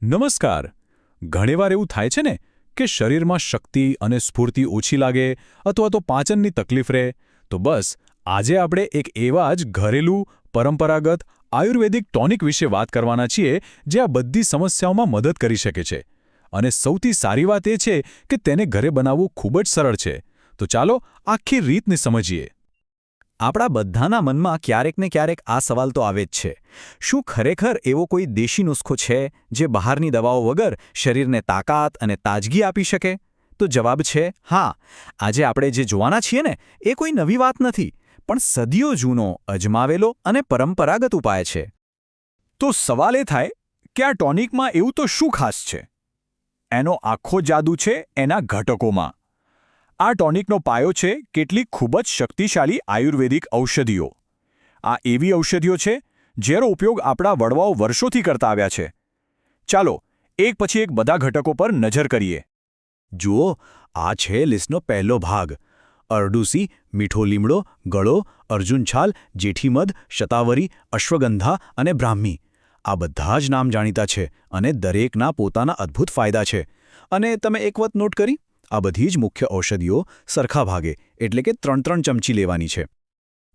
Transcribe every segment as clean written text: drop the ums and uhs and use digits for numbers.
નમસ્કાર. ઘણીવાર એવું થાય છે ને કે શરીરમાં શક્તિ અને સ્ફૂર્તિ ઓછી લાગે અથવા તો પાચનની તકલીફ રહે. તો બસ આજે આપણે એક એવા જ ઘરેલું, પરંપરાગત, આયુર્વેદિક ટોનિક વિશે વાત કરવાના છીએ જે આ બધી સમસ્યાઓમાં મદદ કરી શકે છે. અને સૌથી સારી વાત એ છે કે તેને ઘરે બનાવવું ખૂબ જ સરળ છે. તો ચાલો આખી રીતને સમજીએ. આપણા બધાના મનમાં ક્યારેક ને ક્યારેક આ સવાલ તો આવે જ છે. શું ખરેખર એવો કોઈ દેશી નુસ્ખો છે જે બહારની દવાઓ વગર શરીરને તાકાત અને તાજગી આપી શકે? તો જવાબ છે હા. આજે આપણે જે જોવાના છીએ ને એ કોઈ નવી વાત નથી, પણ સદીઓ જૂનો, અજમાવેલો અને પરંપરાગત ઉપાય છે. તો સવાલ એ થાય કે આ ટોનિકમાં એવું તો શું ખાસ છે? એનો આખો જાદુ છે એના ઘટકોમાં. આ ટોનિકનો પાયો છે કેટલીક ખૂબ જ શક્તિશાળી આયુર્વેદિક ઔષધિઓ. આ એવી ઔષધિઓ છે જેનો ઉપયોગ આપણા વડવાઓ વર્ષોથી કરતા આવ્યા છે. ચાલો એક પછી એક બધા ઘટકો પર નજર કરીએ. જુઓ, આ છે લિસ્ટનો પહેલો ભાગ. અરડુસી, મીઠો લીમડો, ગળો, અર્જુનછાલ, જેઠીમધ, શતાવરી, અશ્વગંધા અને બ્રાહ્મી. આ બધા જ નામ જાણીતા છે અને દરેકના પોતાના અદ્ભુત ફાયદા છે. અને તમે એક વાત નોટ કરી? આ બધી જ મુખ્ય ઔષધિઓ સરખા ભાગે એટલે કે 3-3 ચમચી લેવાની છે.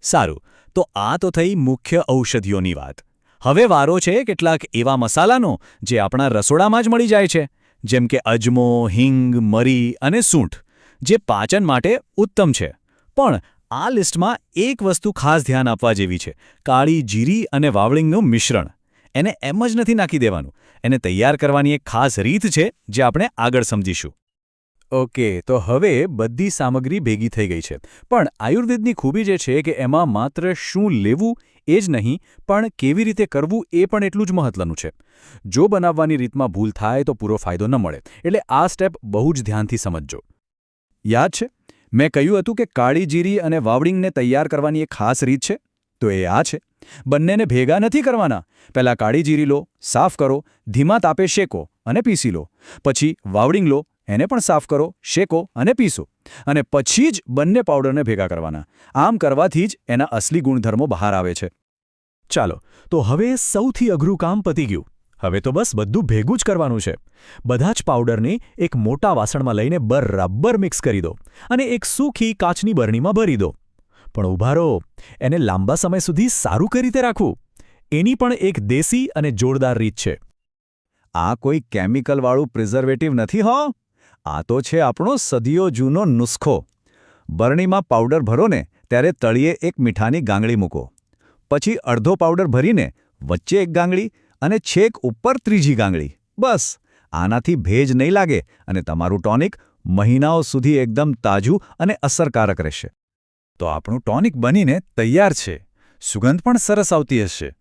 સારું, તો આ તો થઈ મુખ્ય ઔષધિઓની વાત. હવે વારો છે કેટલાક એવા મસાલાનો જે આપણા રસોડામાં જ મળી જાય છે, જેમ કે અજમો, હિંગ, મરી અને સૂંઠ, જે પાચન માટે ઉત્તમ છે. પણ આ લિસ્ટમાં એક વસ્તુ ખાસ ધ્યાન આપવા જેવી છે: કાળી જીરી અને વાવળિંગનું મિશ્રણ. એને એમ જ નથી નાખી દેવાનું. એને તૈયાર કરવાની એક ખાસ રીત છે જે આપણે આગળ સમજીશું. ઓકે, તો હવે બધી સામગ્રી ભેગી થઈ ગઈ છે. પણ આયુર્વેદની ખૂબી જે છે કે એમાં માત્ર શું લેવું એ જ નહીં, પણ કેવી રીતે કરવું એ પણ એટલું જ મહત્વનું છે. જો બનાવવાની રીતમાં ભૂલ થાય તો પૂરો ફાયદો ન મળે. એટલે આ સ્ટેપ બહુ જ ધ્યાનથી સમજજો. યાદ છે મેં કહ્યું હતું કે કાળી જીરી અને વાવડિંગને તૈયાર કરવાની એક ખાસ રીત છે? તો એ આ છે. બંનેને ભેગા નથી કરવાના. પહેલાં કાળી જીરી લો, સાફ કરો, ધીમા તાપે શેકો અને પીસી લો. પછી વાવડિંગ લો, એને પણ સાફ કરો, શેકો અને પીસો. અને પછી જ બંને પાવડરને ભેગા કરવાના. આમ કરવાથી જ એના અસલી ગુણધર્મો બહાર આવે છે. ચાલો, તો હવે સૌથી અઘરું કામ પતી ગયું. હવે તો બસ બધું ભેગું જ કરવાનું છે. બધા જ પાવડરને એક મોટા વાસણમાં લઈને બરાબર મિક્સ કરી દો અને એક સૂકી કાચની બરણીમાં ભરી દો. પણ ઊભા રહો, એને લાંબા સમય સુધી સારું કઈ રીતે રાખવું? એની પણ એક દેશી અને જોરદાર રીત છે. આ કોઈ કેમિકલવાળું પ્રિઝર્વેટિવ નથી હો. આ તો છે આપણો સદીઓ જૂનો નુસ્ખો. બરણીમાં પાવડર ભરો ને ત્યારે તળિયે એક મીઠાની ગાંગડી મૂકો. પછી અડધો પાવડર ભરીને વચ્ચે એક ગાંગડી અને છેક ઉપર ત્રીજી ગાંગડી. બસ આનાથી ભેજ નહીં લાગે અને તમારું ટોનિક મહિનાઓ સુધી એકદમ તાજું અને અસરકારક રહેશે. તો આપણું ટોનિક બનીને તૈયાર છે. સુગંધ પણ સરસ આવતી હશે.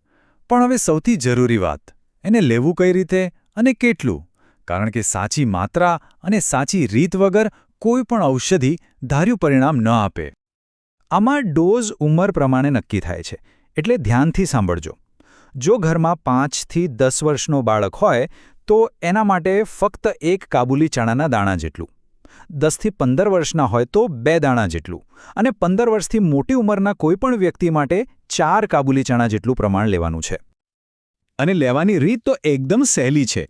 પણ હવે સૌથી જરૂરી વાત, એને લેવું કઈ રીતે અને કેટલું? કારણ કે સાચી માત્રા અને સાચી રીત વગર કોઈ પણ ઔષધિ ધાર્યું પરિણામ ન આપે. આમાં ડોઝ ઉંમર પ્રમાણે નક્કી થાય છે, એટલે ધ્યાનથી સાંભળજો. જો ઘરમાં 5 થી 10 વર્ષનો બાળક હોય તો એના માટે ફક્ત 1 કાબુલી ચણાના દાણા જેટલું. 10 થી 15 વર્ષના હોય તો 2 દાણા જેટલું. અને 15 વર્ષથી મોટી ઉંમરના કોઈપણ વ્યક્તિ માટે 4 કાબુલી ચણા જેટલું પ્રમાણ લેવાનું છે. અને લેવાની રીત તો એકદમ સહેલી છે.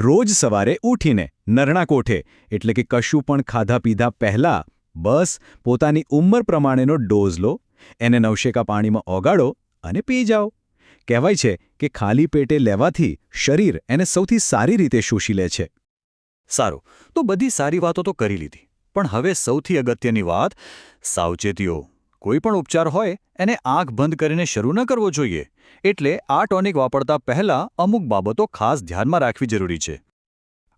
રોજ સવારે ઉઠીને નરણા કોઠે એટલે કે કશું પણ ખાધા પીધા પહેલાં બસ પોતાની ઉંમર પ્રમાણેનો ડોઝ લો, એને નવશેકા પાણીમાં ઓગાળો અને પી જાઓ. કહેવાય છે કે ખાલી પેટે લેવાથી શરીર એને સૌથી સારી રીતે શોષી લે છે. સારું, તો બધી સારી વાતો તો કરી લીધી. પણ હવે સૌથી અગત્યની વાત, સાવચેતીઓ. કોઈ પણ ઉપચાર હોય એને આંખ બંધ કરીને શરૂ ન કરવો જોઈએ. એટલે આ ટોનિક વાપરતા પહેલાં અમુક બાબતો ખાસ ધ્યાનમાં રાખવી જરૂરી છે.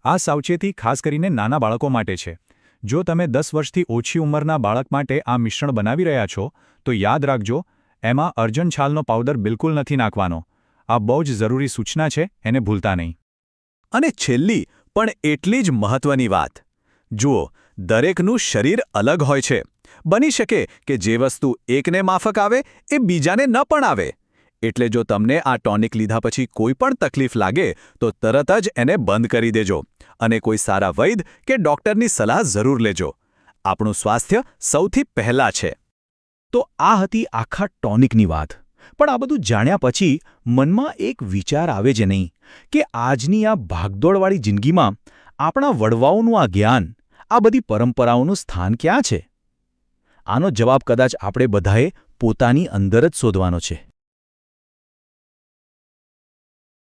આ સાવચેતી ખાસ કરીને નાના બાળકો માટે છે. જો તમે 10 વર્ષથી ઓછી ઉંમરના બાળક માટે આ મિશ્રણ બનાવી રહ્યા છો તો યાદ રાખજો, એમાં અર્જુન છાલનો પાવડર બિલકુલ નથી નાખવાનો. આ બહુ જ જરૂરી સૂચના છે, એને ભૂલતા નહીં. અને છેલ્લી પણ એટલી જ મહત્વની વાત, જુઓ, દરેકનું શરીર અલગ હોય છે. બની શકે કે જે વસ્તુ એકને માફક આવે એ બીજાને ન પણ આવે. એટલે જો તમને આ ટોનિક લીધા પછી કોઈ પણ તકલીફ લાગે તો તરત જ એને બંધ કરી દેજો અને કોઈ સારા વૈદ કે ડૉક્ટરની સલાહ જરૂર લેજો. આપણું સ્વાસ્થ્ય સૌથી પહેલાં છે. તો આ હતી આખા ટોનિકની વાત. પણ આ બધું જાણ્યા પછી મનમાં એક વિચાર આવે જ નહીં કે આજની આ ભાગદોડવાળી જિંદગીમાં આપણા વડવાઓનું આ જ્ઞાન, આ બધી પરંપરાઓનું સ્થાન ક્યાં છે? આનો જવાબ કદાચ આપણે બધાએ પોતાની અંદર જ શોધવાનો છે.